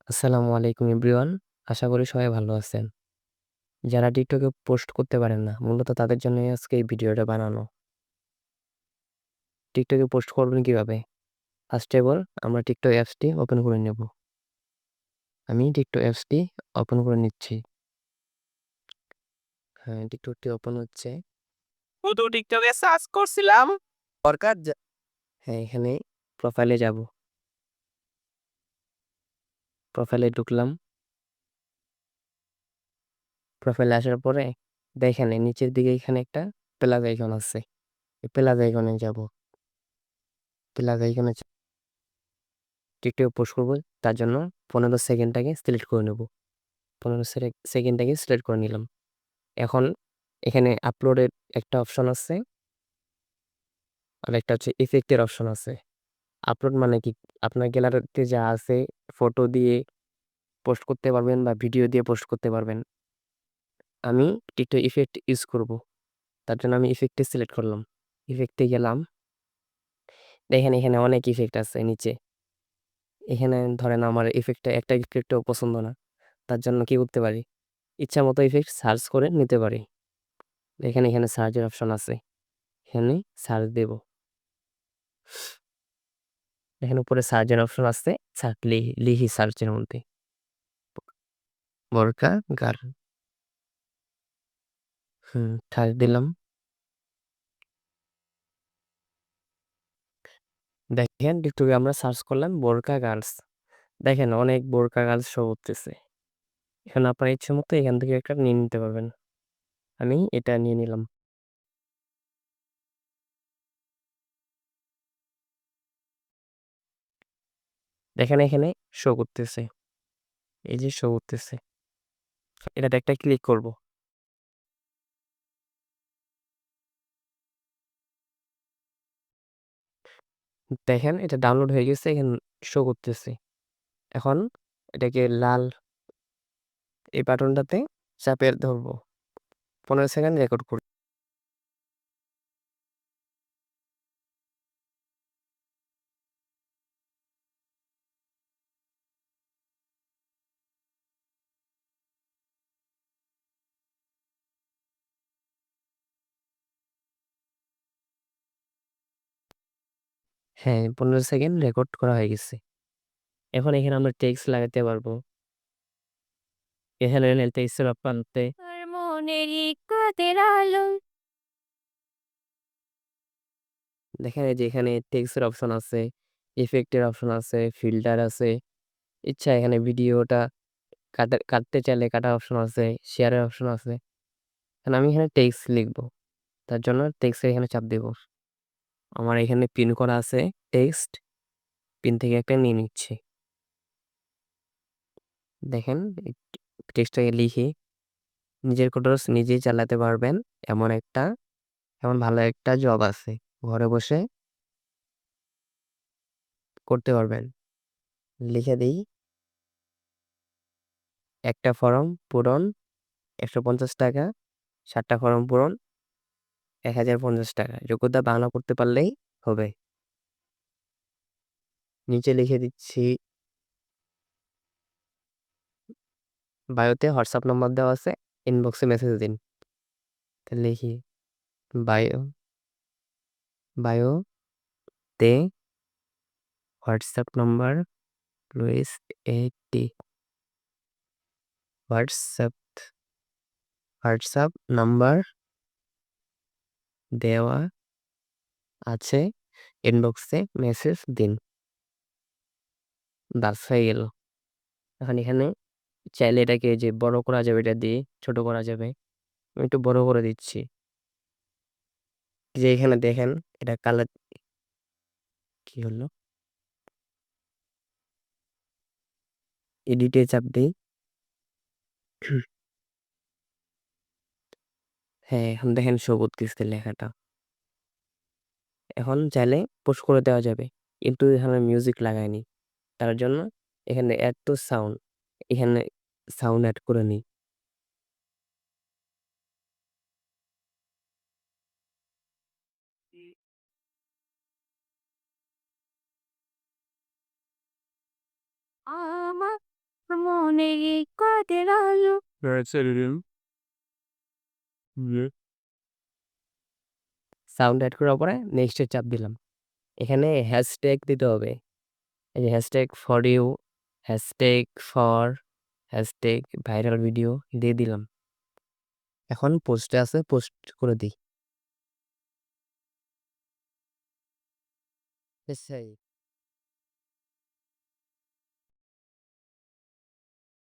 আসসালামু আলাইকুম এভরিওয়ান। আশা করি সবাই ভালো আছেন। যারা টিকটকে পোস্ট করতে পারেন না, মূলত তাদের জন্যই আজকে এই ভিডিওটা বানানো। টিকটকে পোস্ট করবেন কিভাবে? ফার্স্ট অফ অল আমরা টিকটক অ্যাপসটি ওপেন করে নেব। আমি টিকটক অ্যাপসটি ওপেন করে নিচ্ছি। হ্যাঁ, টিকটকটি ওপেন হচ্ছে। শুধু টিকটকে সার্চ করছিলাম। দরকার হ্যাঁ, এখানে প্রোফাইলে যাব। প্রোফাইলে ঢুকলাম। প্রোফাইলে আসার পরে দেখেন নিচের দিকে এখানে একটা প্লাস আইকন আছে। এই প্লাস আইকনে যাব। প্লাস আইকনে টিকটকে পোস্ট করব, তার জন্য 15 সেকেন্ডটাকে সিলেক্ট করে নেব। 15 সেকেন্ডটাকে সিলেক্ট করে নিলাম। এখন এখানে আপলোডের একটা অপশন আছে, আর একটা হচ্ছে ইফেক্টের অপশন আছে। আপলোড মানে কি? আপনার গ্যালারিতে যা আছে ফটো দিয়ে পোস্ট করতে পারবেন বা ভিডিও দিয়ে পোস্ট করতে পারবেন। আমি টিকটক ইফেক্ট ইউজ করব, তার জন্য আমি ইফেক্টে সিলেক্ট করলাম। ইফেক্টে গেলাম। দেখেন এখানে অনেক ইফেক্ট আছে নিচে। এখানে ধরেন আমার ইফেক্টটা একটা ইফেক্টও পছন্দ না, তার জন্য কি করতে পারি? ইচ্ছা মতো ইফেক্ট সার্চ করে নিতে পারি। এখানে সার্চের অপশন আছে, এখানে সার্চ দেব। এখানে উপরে সার্চের অপশন আছে, লিখি সার্চের মধ্যে বোরকা গার্ল। সার্চ দিলাম। দেখেন টিকটকে আমরা সার্চ করলাম বোরকা গার্লস। দেখেন অনেক বোরকা গার্লস শো করতেছে। এখন আপনার ইচ্ছে মতো এখান থেকে একটা নিয়ে নিতে পারবেন। আমি এটা নিয়ে নিলাম। দেখেন এখানে শো করতেছে, এই যে শো করতেছে, এটাতে একটা ক্লিক করব। দেখেন এটা ডাউনলোড হয়ে গেছে, এখানে শো করতেছে। এখন এটাকে লাল এই বাটনটাতে চাপে ধরবো। 15 সেকেন্ড রেকর্ড করি। হ্যাঁ, 15 সেকেন্ড রেকর্ড করা হয়ে গেছে। এখন এখানে আমরা টেক্সট লাগাতে পারবো। এখানে টেক্সটের প্রান্তে আর মনেরই কাতের আলো। দেখেন এই যে এখানে টেক্সটের অপশন আছে, ইফেক্টের অপশন আছে, ফিল্টার আছে। ইচ্ছা এখানে ভিডিওটা কাটতে চাইলে কাটার অপশন আছে, শেয়ারের অপশন আছে। এখন আমি এখানে টেক্সট লিখবো, তার জন্য টেক্সট এখানে চাপ দেব। আমার এখানে পিন করা আছে টেক্সট, পিন থেকে একটা নিয়ে নিচ্ছি। দেখেন টেক্সটটাকে লিখে নিজের কোর্স নিজেই চালাতে পারবেন, এমন ভালো একটা জব আছে, ঘরে বসে করতে পারবেন। লিখে দিই, একটা ফর্ম পূরণ 150 টাকা, 7টা ফর্ম পূরণ 1050 টাকা, যোগ্যতা বাংলা করতে পারলেই হবে। নিচে লিখে দিচ্ছি, বায়োতে হোয়াটসঅ্যাপ নম্বর দেওয়া আছে, ইনবক্সে মেসেজ দিন। লিখি বায়োতে হোয়াটসঅ্যাপ নম্বর লুইস 80, হোয়াটসঅ্যাপ নাম্বার দেওয়া আছে, ইনবক্সে মেসেজ দিন। বাস হয়ে গেল। এখন এখানে চাইলে এটাকে যে বড় করা যাবে, এটা দিয়ে ছোট করা যাবে। আমি একটু বড় করে দিচ্ছি। যে এখানে দেখেন এটা কালার কি হলো, এডিটে চাপ দিই। হ্যাঁ, এখন দেখেন শো করতেছে লেখাটা। এখন চাইলে পোস্ট করে দেওয়া যাবে, কিন্তু এখানে মিউজিক লাগাইনি, তার জন্য এখানে অ্যাড টু সাউন্ড, এখানে সাউন্ড অ্যাড করে নিই। আমার মনের এই কাদের আলো। সাউন্ড অ্যাড করার পরে নেক্সট এ চাপ দিলাম। এখানে হ্যাশট্যাগ দিতে হবে। এই যে hashtag for you, hashtag for, hashtag viral video দিয়ে দিলাম। এখন পোস্টে আছে, পোস্ট করে দিই।